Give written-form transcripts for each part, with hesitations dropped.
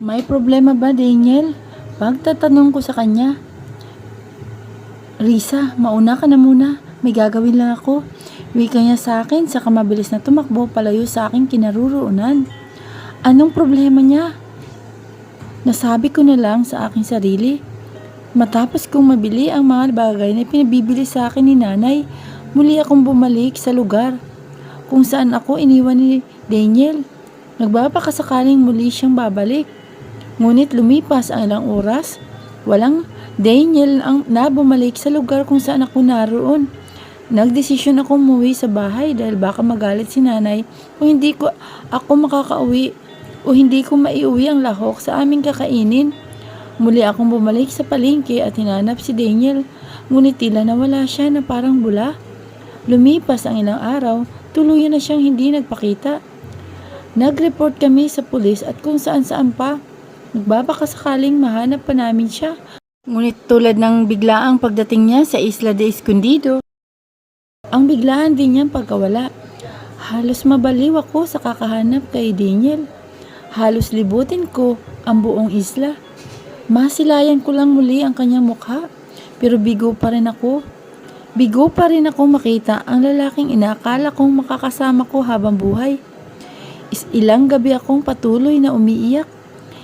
May problema ba, Daniel? Pagtatanong ko sa kanya, Risa, mauna ka na muna. May gagawin lang ako. Wika niya sa akin, saka mabilis na tumakbo palayo sa aking kinaroroonan. Anong problema niya? Nasabi ko na lang sa aking sarili. Matapos kong mabili ang mga bagay na pinabibili sa akin ni nanay, muli akong bumalik sa lugar kung saan ako iniwan ni Daniel. Nagbabakasakaling muli siyang babalik. Ngunit lumipas ang ilang oras, walang Daniel ang bumalik sa lugar kung saan ako naroon. Nagdesisyon akong umuwi sa bahay dahil baka magalit si nanay kung hindi ko ako makakauwi o hindi ko maiuwi ang lahok sa aming kakainin. Muli akong bumalik sa palengke at hinanap si Daniel, ngunit tila nawala siya na parang bula. Lumipas ang ilang araw, tuluyan na siyang hindi nagpakita. Nag-report kami sa pulis at kung saan-saan pa. Nagbabakasakaling mahanap pa namin siya. Ngunit tulad ng biglaang pagdating niya sa Isla de Escondido, ang biglaan din niyang pagkawala. Halos mabaliw ako sa kakahanap kay Daniel. Halos libutin ko ang buong isla. Masilayan ko lang muli ang kanyang mukha, pero bigo pa rin ako. Bigo pa rin ako makita ang lalaking inaakala kong makakasama ko habang buhay. Ilang gabi akong patuloy na umiiyak.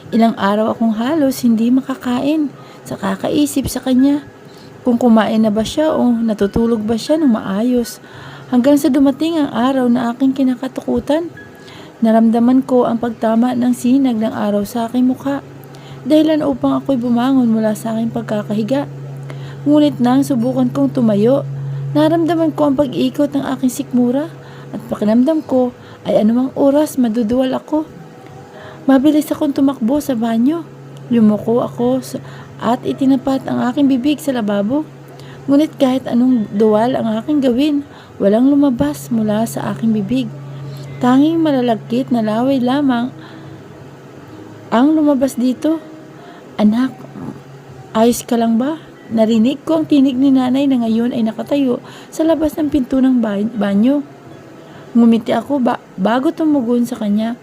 Ilang araw akong halos hindi makakain sa kakaisip sa kanya. Kung kumain na ba siya o natutulog ba siya ng maayos. Hanggang sa dumating ang araw na aking kinakatakutan. Naramdaman ko ang pagtama ng sinag ng araw sa aking mukha. Dahilan upang ako'y bumangon mula sa aking pagkakahiga. Ngunit nang subukan kong tumayo, naramdaman ko ang pag-ikot ng aking sikmura at pakiramdam ko ay anumang oras maduduwal ako. Mabilis akong tumakbo sa banyo. Yumuko ako at itinapat ang aking bibig sa lababo. Ngunit kahit anong duwal ang aking gawin, walang lumabas mula sa aking bibig. Tanging malalagkit na laway lamang ang lumabas dito. Anak, ayos ka lang ba? Narinig ko ang tinig ni nanay na ngayon ay nakatayo sa labas ng pinto ng banyo. Ngumiti ako bago tumugon sa kanya.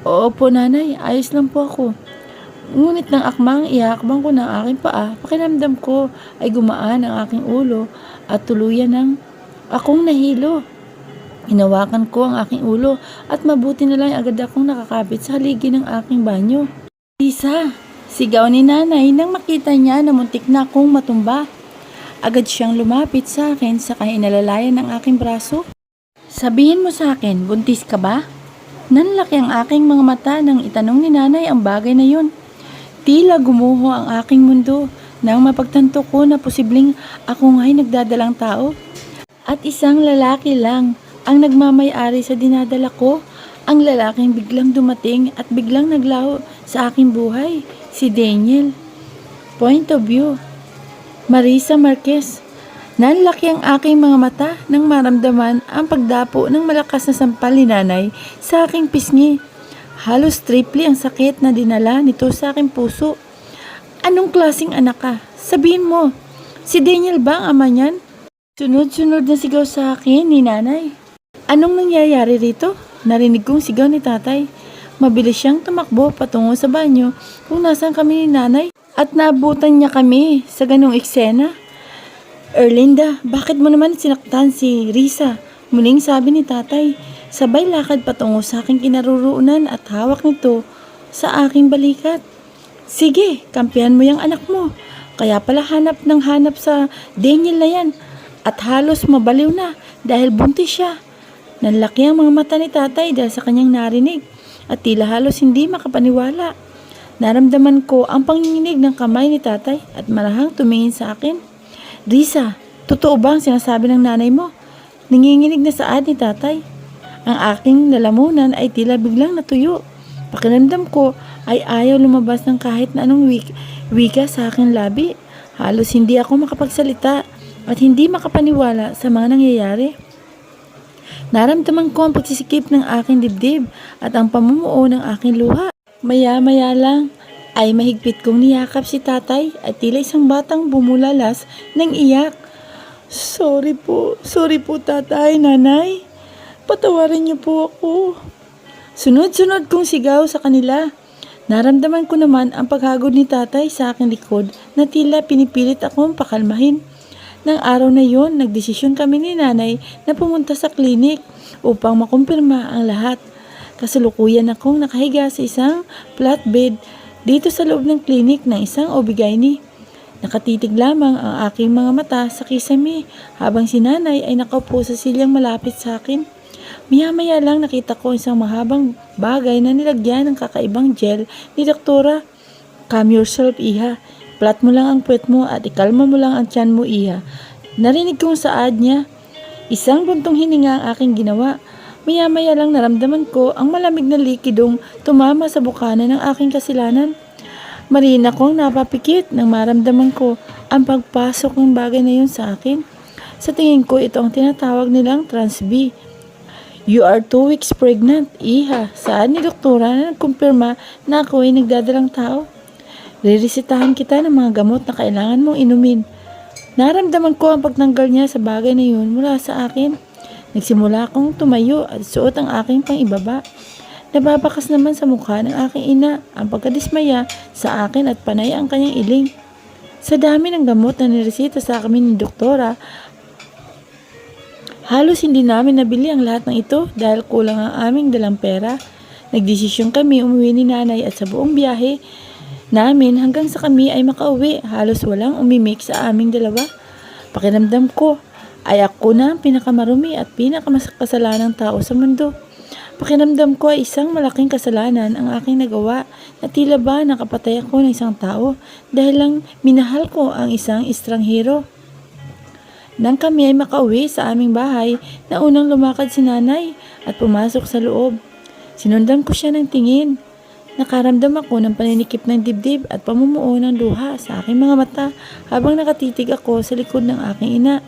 Oo po nanay, ayos lang po ako. Ngunit nang akmang ihakbang ko ng aking paa, pakiramdam ko ay gumaan ang aking ulo at tuluyan ng akong nahilo. Hinawakan ko ang aking ulo at mabuti na lang agad akong nakakapit sa haligi ng aking banyo. Lisa! Sigaw ni nanay nang makita niya na muntik na akong matumba. Agad siyang lumapit sa akin sa kahinalalayan ng aking braso. Sabihin mo sa akin, buntis ka ba? Nanlaki ang aking mga mata nang itanong ni nanay ang bagay na yun. Tila gumuho ang aking mundo nang mapagtanto ko na posibleng ako nga'y nagdadalang tao. At isang lalaki lang ang nagmamay-ari sa dinadala ko. Ang lalaking biglang dumating at biglang naglaho sa aking buhay, si Daniel. Point of view. Marisa Marquez. Nanlaki ang aking mga mata nang maramdaman ang pagdapo ng malakas na sampal ni nanay sa aking pisngi. Halos triple ang sakit na dinala nito sa aking puso. Anong klaseng anak ka? Sabihin mo, si Daniel ba ang ama niyan? Sunod-sunod na sigaw sa akin ni nanay. Anong nangyayari rito? Narinig kong sigaw ni tatay. Mabilis siyang tumakbo patungo sa banyo kung nasaan kami ni nanay at naabutan niya kami sa ganong eksena. Erlinda, bakit mo naman sinaktan si Risa? Muling sabi ni tatay. Sabay lakad patungo sa aking kinaroroonan at hawak nito sa aking balikat. Sige, kampihan mo yung anak mo. Kaya pala hanap sa Daniel na yan. At halos mabaliw na dahil buntis siya. Nanlaki ang mga mata ni tatay dahil sa kanyang narinig at tila halos hindi makapaniwala. Naramdaman ko ang panginginig ng kamay ni tatay at marahang tumingin sa akin. Risa, totoo ba ang sinasabi ng nanay mo? Nanginginig na saad ni tatay. Ang aking lalamunan ay tila biglang natuyo. Pakiramdam ko ay ayaw lumabas ng kahit na anong wika sa aking labi. Halos hindi ako makapagsalita at hindi makapaniwala sa mga nangyayari. Naramdaman ko ang pagsisikip ng aking dibdib at ang pamumuo ng aking luha. Maya-maya lang ay mahigpit kong niyakap si tatay at tila isang batang bumulalas ng iyak. Sorry po tatay, nanay. Patawarin niyo po ako. Sunod-sunod kong sigaw sa kanila. Naramdaman ko naman ang paghagod ni tatay sa aking likod na tila pinipilit akong pakalmahin. Nang araw na yon, nagdesisyon kami ni nanay na pumunta sa klinik upang makumpirma ang lahat. Kasalukuyan akong nakahiga sa isang flatbed dito sa loob ng klinik ng isang OB-GYN. Nakatitig lamang ang aking mga mata sa kisame habang si nanay ay nakaupo sa silyang malapit sa akin. Maya-maya lang nakita ko isang mahabang bagay na nilagyan ng kakaibang gel ni Doktora. Calm yourself, Iha. Flat mo lang ang puwet mo at ikalma mo lang ang tiyan mo, Iha. Narinig kong saad niya. Isang buntong hininga ang aking ginawa. Maya-maya lang naramdaman ko ang malamig na likidong tumama sa bukana ng aking kasilanan. Marina kong napapikit nang maramdaman ko ang pagpasok ng bagay na yun sa akin. Sa tingin ko, ito ang tinatawag nilang trans-B. You are 2 weeks pregnant, Iha. Saan ni doktora na nagkumpirma na ako ay nagdadalang tao? Riresetahan kita ng mga gamot na kailangan mong inumin. Naramdaman ko ang pagtanggal niya sa bagay na yun mula sa akin. Nagsimula akong tumayo at suot ang aking pang-ibaba. Nababakas naman sa mukha ng aking ina ang pagkadismaya sa akin at panay ang kanyang iling. Sa dami ng gamot na niresita sa amin ni doktora, halos hindi namin nabili ang lahat ng ito dahil kulang ang aming dalang pera. Nagdesisyon kami umuwi ni nanay at sa buong biyahe namin hanggang sa kami ay makauwi, halos walang umimik sa aming dalawa. Pakiramdam ko ay ako na ang pinakamarumi at pinakamasakasalanang tao sa mundo. Pakiramdam ko ay isang malaking kasalanan ang aking nagawa na tila ba nakapatay ako ng isang tao dahil lang minahal ko ang isang estranghero. Nang kami ay makauwi sa aming bahay, naunang lumakad si nanay at pumasok sa loob. Sinundan ko siya ng tingin. Nakaramdam ako ng paninikip ng dibdib at pamumuo ng luha sa aking mga mata habang nakatitig ako sa likod ng aking ina.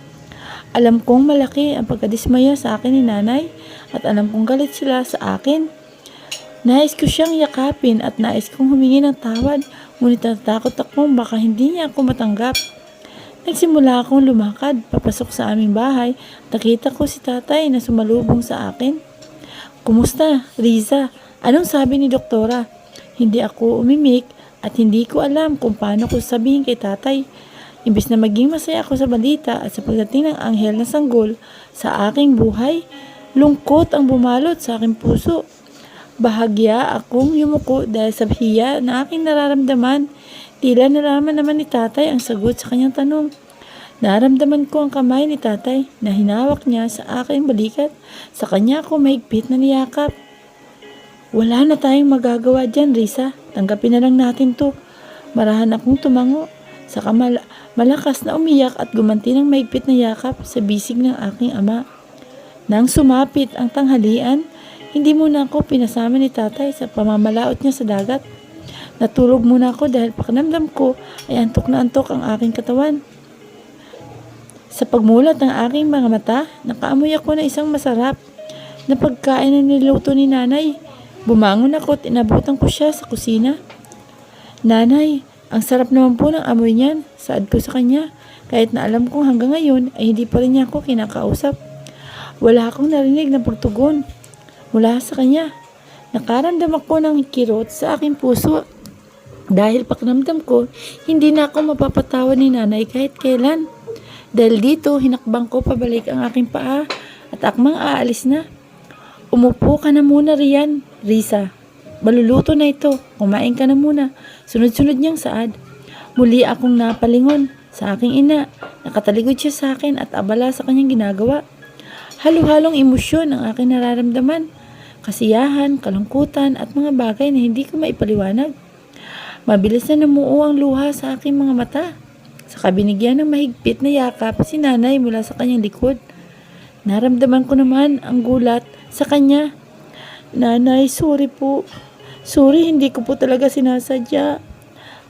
Alam kong malaki ang pagkadismaya sa akin ni nanay at alam kong galit sila sa akin. Nais ko siyang yakapin at nais kong humingi ng tawad, ngunit natatakot akong baka hindi niya ako matanggap. Nagsimula akong lumakad papasok sa aming bahay at nakita ko si tatay na sumalubong sa akin. Kumusta, Riza? Anong sabi ni doktora? Hindi ako umimik at hindi ko alam kung paano ko sabihin kay tatay. Imbis na maging masaya ako sa balita at sa pagdating ng anghel na sanggol sa aking buhay, lungkot ang bumalot sa aking puso. Bahagya akong yumuko dahil sa hiya na aking nararamdaman. Tila nalaman naman ni tatay ang sagot sa kanyang tanong. Naramdaman ko ang kamay ni tatay na hinawak niya sa aking balikat. Sa kanya ako mahigpit na niyakap. Wala na tayong magagawa dyan, Risa. Tanggapin na lang natin to. Marahan akong tumango. Saka malakas na umiyak at gumanti ng mahigpit na yakap sa bisig ng aking ama. Nang sumapit ang tanghalian, hindi muna ako pinasama ni tatay sa pamamalaot niya sa dagat. Natulog muna ako dahil pakiramdam ko ay antok na antok ang aking katawan. Sa pagmulat ng aking mga mata, nakaamoy ako ng isang masarap na pagkain na niluto ni nanay. Bumangon ako at inabutan ko siya sa kusina. Nanay, ang sarap naman po ng amoy niyan, saad ko sa kanya, kahit na alam kong hanggang ngayon ay hindi pa rin niya ako kinakausap. Wala akong narinig na pagtugon mula sa kanya. Nakaramdam ako ng kirot sa aking puso dahil pakiramdam ko hindi na ako mapapatawad ni nanay kahit kailan. Dahil dito, hinakbang ko pabalik ang aking paa at akmang aalis na. Umupo ka na muna riyan, Risa. Maluluto na ito. Kumain ka na muna. Sunod-sunod niyang saad. Muli akong napalingon sa aking ina. Nakataligod siya sa akin at abala sa kanyang ginagawa. Halo-halong emosyon ang aking nararamdaman. Kasiyahan, kalungkutan at mga bagay na hindi ko maipaliwanag. Mabilis na namuo ang luha sa aking mga mata. Sa kabinigyan ng mahigpit na yakap si nanay mula sa kanyang likod. Naramdaman ko naman ang gulat sa kanya. Nanay, sorry po. Sorry, hindi ko po talaga sinasadya.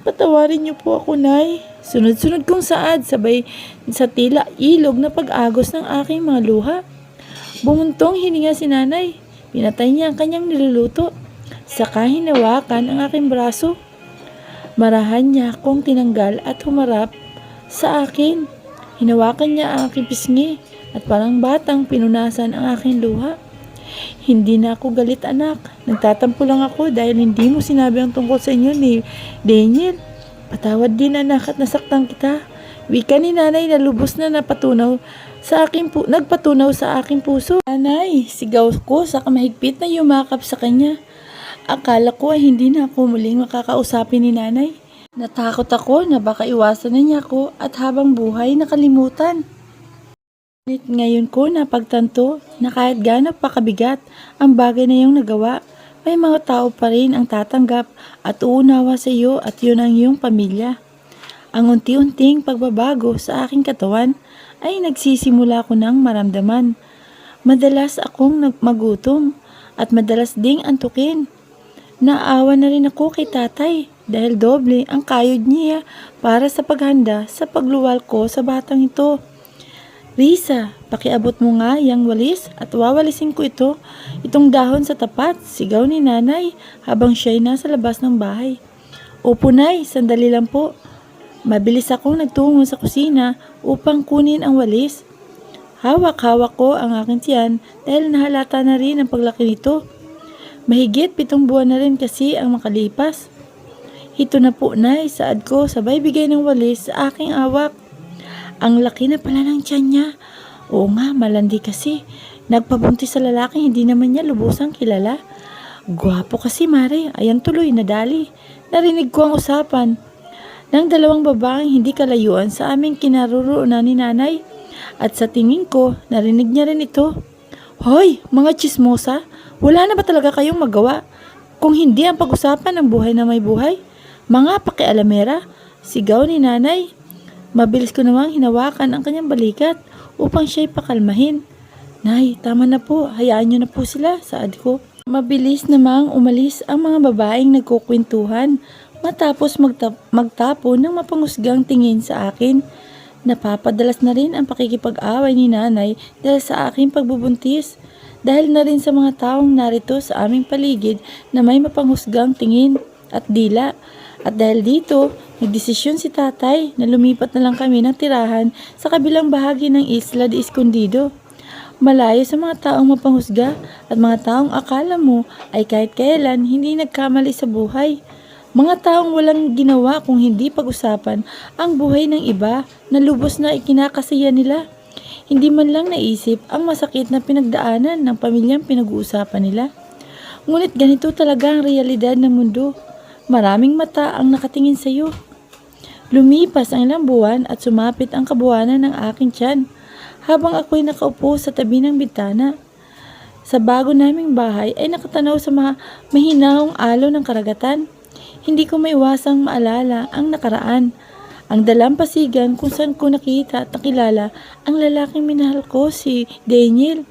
Patawarin niyo po ako, Nay. Sunod-sunod kong saad sabay sa tila ilog na pag-agos ng aking mga luha. Bumuntong hininga si nanay. Pinatay niya ang kanyang niluluto. Saka hinawakan ang aking braso. Marahan niya akong tinanggal at humarap sa akin. Hinawakan niya ang aking pisngi at parang batang pinunasan ang aking luha. Hindi na ako galit anak. Nagtatampo lang ako dahil hindi mo sinabi ang tungkol sa inyo ni Daniel. Patawad din anak at nasaktan kita. Wika ni nanay na lubos na nagpatunaw sa aking puso. Nanay, sigaw ko sa kamahigpit na yumakap sa kanya. Akala ko ay hindi na ako muling makakausapin ni nanay. Natakot ako na baka iwasan na niya ako at habang buhay nakalimutan. Ngunit ngayon ko napagtanto na kahit gaano pa kabigat ang bagay na iyong nagawa, may mga tao pa rin ang tatanggap at uunawa sa iyo at yun ang iyong pamilya. Ang unti-unting pagbabago sa aking katawan ay nagsisimula ko ng maramdaman. Madalas akong magutom at madalas ding antukin. Naawa na rin ako kay tatay dahil doble ang kayod niya para sa paghanda sa pagluwal ko sa batang ito. Risa, pakiabot mo nga yang walis at wawalisin ko itong dahon sa tapat, sigaw ni nanay habang siya'y nasa labas ng bahay. Opo nay, sandali lang po. Mabilis akong nagtungo sa kusina upang kunin ang walis. Hawak-hawak ko ang aking tiyan dahil nahalata na rin ang paglaki nito. Mahigit 7 buwan na rin kasi ang makalipas. Ito na po nay, saad ko sabay bigay ng walis sa aking awak. Ang laki na pala ng tiyan niya. Oo nga, malandi kasi. Nagpabuntis sa lalaki, hindi naman niya lubusang kilala. Gwapo kasi mare, ayan tuloy, nadali. Narinig ko ang usapan ng 2 babaeng hindi kalayuan sa aming kinaroroonan ni nanay. At sa tingin ko, narinig niya rin ito. Hoy, mga chismosa, wala na ba talaga kayong magawa? Kung hindi ang pag-usapan ng buhay na may buhay, mga pakialamera, sigaw ni nanay. Mabilis ko namang hinawakan ang kanyang balikat upang siya'y pakalmahin. Nay, tama na po, hayaan niyo na po sila, saad ko. Mabilis namang umalis ang mga babaeng nagkukwentuhan matapos magtapo ng mapangusgang tingin sa akin. Napapadalas na rin ang pakikipag-away ni nanay dahil sa aking pagbubuntis. Dahil na rin sa mga taong narito sa aming paligid na may mapanghusgang tingin at dila. At dahil dito, nagdesisyon si tatay na lumipat na lang kami ng tirahan sa kabilang bahagi ng Isla de Escondido. Malayo sa mga taong mapanghusga at mga taong akala mo ay kahit kailan hindi nagkamali sa buhay. Mga taong walang ginawa kung hindi pag-usapan ang buhay ng iba na lubos na ikinakasaya nila. Hindi man lang naisip ang masakit na pinagdaanan ng pamilyang pinag-uusapan nila. Ngunit ganito talaga ang realidad ng mundo. Maraming mata ang nakatingin sa iyo. Lumipas ang ilang buwan at sumapit ang kabuwanan ng aking tiyan habang ako'y nakaupo sa tabi ng bintana. Sa bago naming bahay ay nakatanaw sa mga mahinahong alo ng karagatan. Hindi ko maiwasang maalala ang nakaraan, ang dalampasigan kung saan ko nakita at nakilala ang lalaking minahal ko, si Daniel.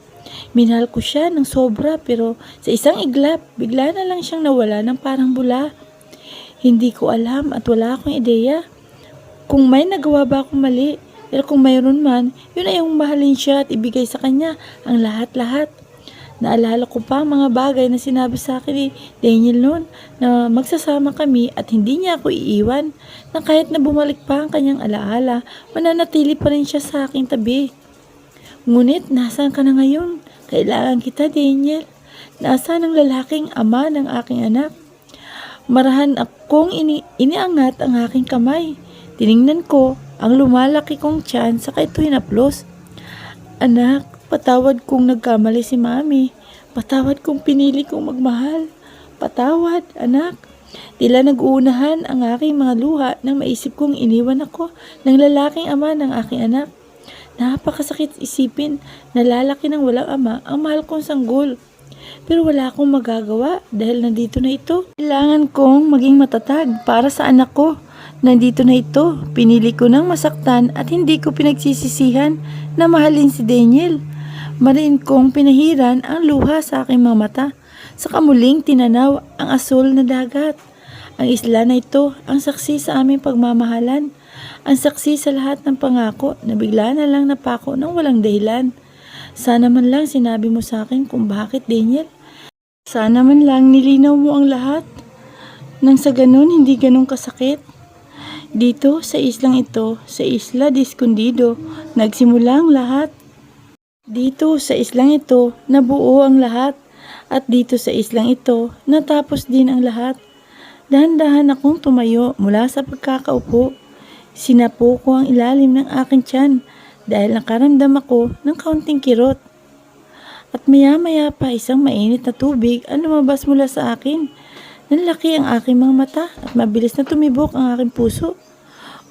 Minahal ko siya ng sobra pero sa isang iglap, bigla na lang siyang nawala ng parang bula. Hindi ko alam at wala akong ideya kung may nagawa ba akong mali. Pero kung mayroon man, yun ay yung mahalin siya at ibigay sa kanya ang lahat-lahat. Naalala ko pa ang mga bagay na sinabi sa akin ni Daniel noon na magsasama kami at hindi niya ako iiwan. Na kahit na bumalik pa ang kanyang alaala, mananatili pa rin siya sa aking tabi. Ngunit nasaan ka na ngayon? Kailangan kita, Daniel. Nasaan ang lalaking ama ng aking anak? Marahan akong iniangat ang aking kamay. Tiningnan ko ang lumalaki kong tiyan saka ito hinaplos. Anak, patawad kung nagkamali si mami. Patawad kung pinili kong magmahal. Patawad, anak. Tila nag-uunahan ang aking mga luha nang maisip kong iniwan ako ng lalaking ama ng aking anak. Napakasakit isipin na lalaki ng walang ama ang mahal kong sanggol. Pero wala akong magagawa dahil nandito na ito. Kailangan kong maging matatag para sa anak ko. Nandito na ito. Pinili ko ng masaktan at hindi ko pinagsisisihan na mahalin si Daniel. Mariin kong pinahiran ang luha sa aking mga mata. Saka muling tinanaw ang asul na dagat. Ang isla na ito ang saksi sa aming pagmamahalan. Ang saksi sa lahat ng pangako na bigla na lang napako ng walang dahilan. Sana man lang sinabi mo sa akin kung bakit, Daniel. Sana man lang nilinaw mo ang lahat. Nang sa ganun, hindi ganun kasakit. Dito sa islang ito, sa Isla de Escondido, nagsimula ang lahat. Dito sa islang ito, nabuo ang lahat. At dito sa islang ito, natapos din ang lahat. Dahan-dahan akong tumayo mula sa pagkakaupo. Sinapo ko ang ilalim ng aking tiyan dahil nakaramdam ako ng kaunting kirot. At maya-maya pa isang mainit na tubig ang lumabas mula sa akin. Nanlaki ang aking mga mata at mabilis na tumibok ang aking puso.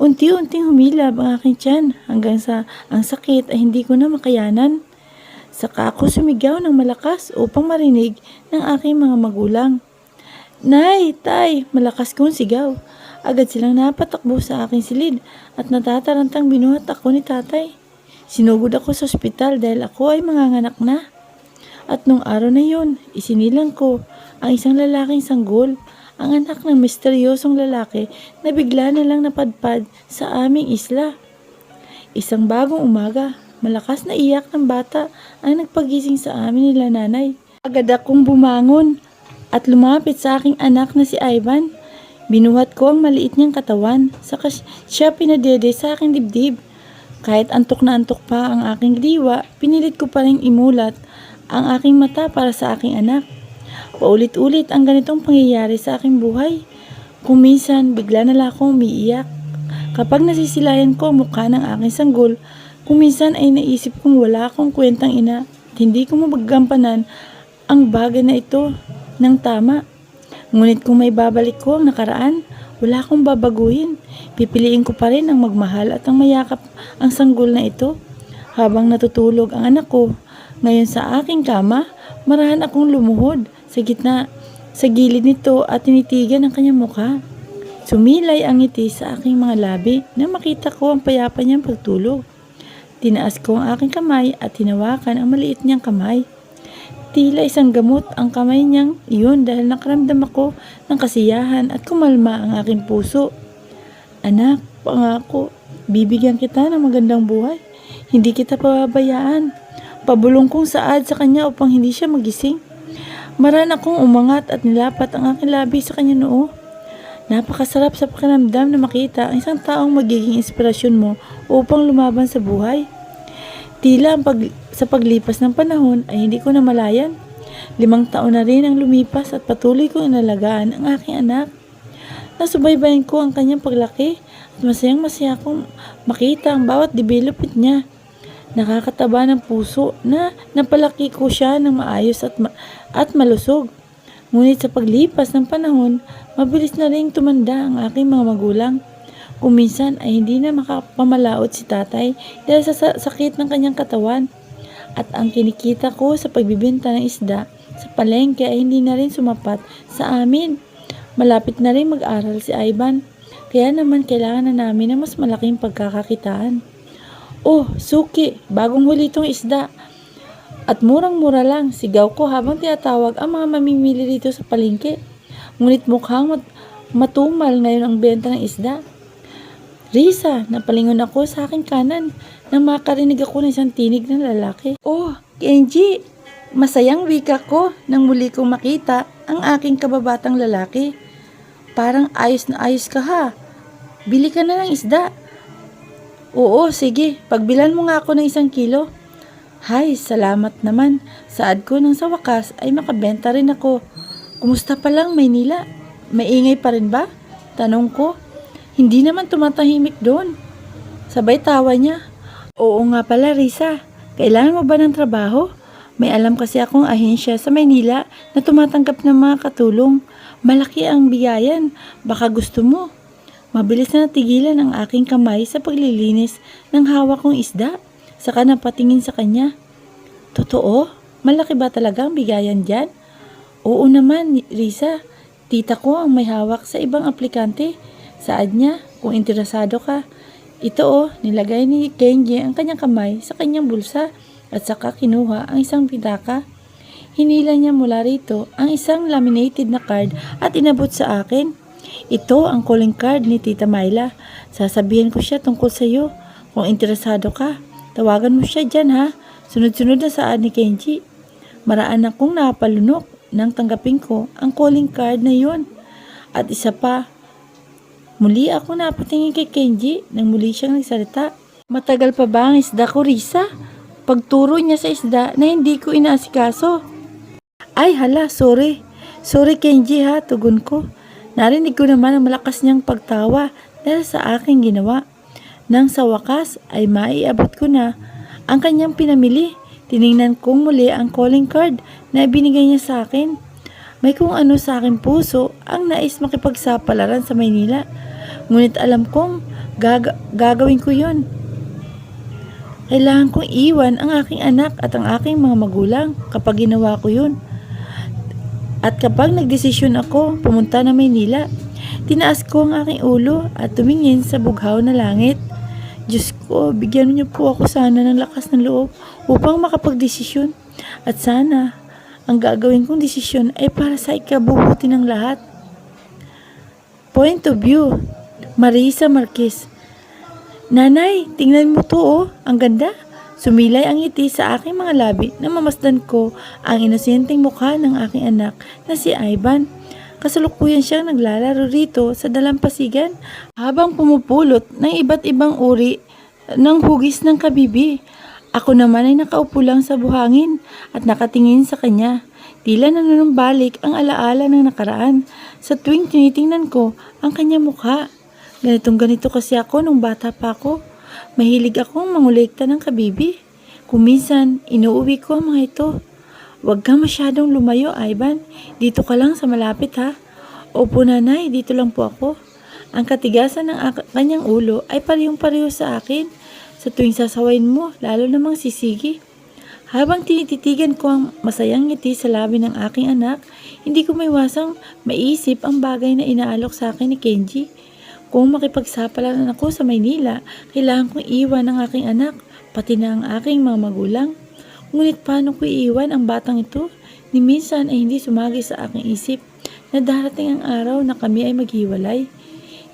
Unti-unting humilab ang aking tiyan hanggang sa ang sakit ay hindi ko na makayanan. Saka ako sumigaw ng malakas upang marinig ng aking mga magulang. Nay, tay, malakas kong sigaw. Agad silang napatakbo sa aking silid at natatarantang binuhat ako ni tatay. Sinugod ako sa ospital dahil ako ay manganganak na. At nung araw na yun, isinilang ko ang isang lalaking sanggol, ang anak ng misteryosong lalaki na bigla na lang napadpad sa aming isla. Isang bagong umaga, malakas na iyak ng bata ang nagpagising sa amin nila nanay. Agad akong bumangon at lumapit sa aking anak na si Ivan. Binuhat ko ang maliit niyang katawan, saka siya pinadede sa aking dibdib. Kahit antok na antok pa ang aking diwa, pinilit ko pa rin imulat ang aking mata para sa aking anak. Paulit-ulit ang ganitong pangyayari sa aking buhay. Kung minsan, bigla na lang akong umiiyak. Kapag nasisilayan ko ang mukha ng aking sanggol, kung minsan ay naisip kong wala akong kwentang ina at hindi ko mapaggampanan ang bagay na ito ng tama. Ngunit kung may babalik ko ang nakaraan, wala akong babaguhin. Pipiliin ko pa rin ang magmahal at ang mayakap ang sanggol na ito. Habang natutulog ang anak ko, ngayon sa aking kama, marahan akong lumuhod sa gilid nito at tinitigan ang kanyang mukha. Sumilay ang ngiti sa aking mga labi na makita ko ang payapa niyang pagtulog. Tinaas ko ang aking kamay at hinawakan ang maliit niyang kamay. Tila isang gamot ang kamay niyang iyon dahil nakaramdam ako ng kasiyahan at kumalma ang aking puso. Anak, pangako, bibigyan kita ng magandang buhay. Hindi kita pababayaan. Pabulong kong saad sa kanya upang hindi siya magising. Maran akong umangat at nilapat ang aking labi sa kanya noo. Napakasarap sa pakiramdam na makita ang isang taong magiging inspirasyon mo upang lumaban sa buhay. Tila sa paglipas ng panahon ay hindi ko namalayan. 5 taon na rin ang lumipas at patuloy kong inalagaan ang aking anak. Nasubaybayan ko ang kanyang paglaki at masayang-masaya akong makita ang bawat development niya. Nakakataba ng puso na napalaki ko siya ng maayos at malusog. Ngunit sa paglipas ng panahon, mabilis na rin tumanda ang aking mga magulang. Kung minsan ay hindi na makapamalaot si tatay dahil sa sakit ng kanyang katawan. At ang kinikita ko sa pagbibenta ng isda sa palengke ay hindi na rin sumapat sa amin. Malapit na rin mag-aral si Ivan, kaya naman kailangan na namin ng mas malaking pagkakakitaan. Oh, suki, bagong huli itong isda. At murang-mura lang, sigaw ko habang tinatawag ang mga mamimili dito sa palengke. Ngunit mukhang matumal ngayon ang benta ng isda. Risa, napalingon ako sa aking kanan nang makarinig ako ng isang tinig ng lalaki. Oh, Kenji, masayang wika ko nang muli kong makita ang aking kababatang lalaki. Parang ayos na ayos ka ha. Bili ka na ng isda. Oo, sige, pagbilan mo nga ako ng 1 kilo. Hay, salamat naman. Saad ko nang sa wakas ay makabenta rin ako. Kumusta pa lang Maynila? Maingay pa rin ba? Tanong ko. Hindi naman tumatahimik doon. Sabay tawa niya. Oo nga pala Risa, kailangan mo ba ng trabaho? May alam kasi akong ahensya sa Maynila na tumatanggap ng mga katulong. Malaki ang bigayan, baka gusto mo. Mabilis na natigilan ang aking kamay sa paglilinis ng hawak kong isda. Saka napatingin sa kanya. Totoo? Malaki ba talaga ang bigayan dyan? Oo naman, Risa. Tita ko ang may hawak sa ibang aplikante. Saad niya, kung interesado ka. Ito nilagay ni Kenji ang kanyang kamay sa kanyang bulsa at saka kinuha ang isang pitaka. Hinila niya mula rito ang isang laminated na card at inabot sa akin. Ito ang calling card ni Tita Myla. Sasabihin ko siya tungkol sa iyo. Kung interesado ka, tawagan mo siya dyan ha. Sunod-sunod na saad ni Kenji. Maraan akong napalunok nang tanggapin ko ang calling card na yon. At isa pa, muli ako napatingin kay Kenji nang muli siyang nagsalita. Matagal pa ba ang isda ko, Risa? pagturo niya sa isda na hindi ko inaasikaso. Ay hala, sorry. Sorry Kenji ha, tugon ko. Narinig ko naman ang malakas niyang pagtawa dahil sa aking ginawa. Nang sa wakas ay maiabot ko na ang kanyang pinamili. Tiningnan kong muli ang calling card na ibinigay niya sa akin. May kung ano sa aking puso ang nais makipagsapalaran sa Maynila. Ngunit alam kong gagawin ko yon. Kailangan kong iwan ang aking anak at ang aking mga magulang kapag ginawa ko yun. At kapag nagdesisyon ako pumunta na Maynila, tinaas ko ang aking ulo at tumingin sa bughaw na langit. Diyos ko, bigyan niyo po ako sana ng lakas ng loob upang makapagdesisyon. At sana, ang gagawin kong desisyon ay para sa ikabubuti ng lahat. Point of view, Marisa Marquez. Nanay, tingnan mo to oh, ang ganda. Sumilay ang ngiti sa aking mga labi na mamasdan ko ang inosenteng mukha ng aking anak na si Ivan. Kasalukuyan siyang naglalaro rito sa dalampasigan habang pumupulot ng iba't ibang uri ng hugis ng kabibi. Ako naman ay nakaupo lang sa buhangin at nakatingin sa kanya. Tila nanunumbalik ang alaala ng nakaraan sa tuwing tinitingnan ko ang kanyang mukha. Ganitong ganito kasi ako nung bata pa ako. Mahilig akong mangolekta ng kabibi. Kung minsan, inuuwi ko ang mga ito. Huwag kang masyadong lumayo, Ivan. Dito ka lang sa malapit, ha? Opo, nanay. Dito lang po ako. Ang katigasan ng kanyang ulo ay parehong-pareho sa akin. Sa tuwing sasawain mo, lalo namang sisigi. Habang tinititigan ko ang masayang ngiti sa labi ng aking anak, hindi ko maiwasang maisip ang bagay na inaalok sa akin ni Kenji. Kung makipagsapalaran ako sa Maynila, kailangan kong iwan ang aking anak, pati na ang aking mga magulang. Ngunit paano ko iiwan ang batang ito? Ni minsan ay hindi sumagi sa aking isip na darating ang araw na kami ay maghiwalay.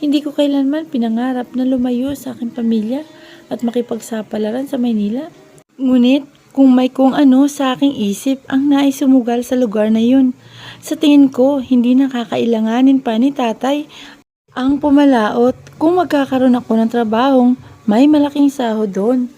Hindi ko kailanman pinangarap na lumayo sa aking pamilya at makipagsapalaran sa Maynila. Ngunit kung may kung ano sa aking isip ang nais sumugal sa lugar na yun. Sa tingin ko, hindi nakakailanganin pa ni tatay ang pumalaot kung magkakaroon ako ng trabahong may malaking sahod doon.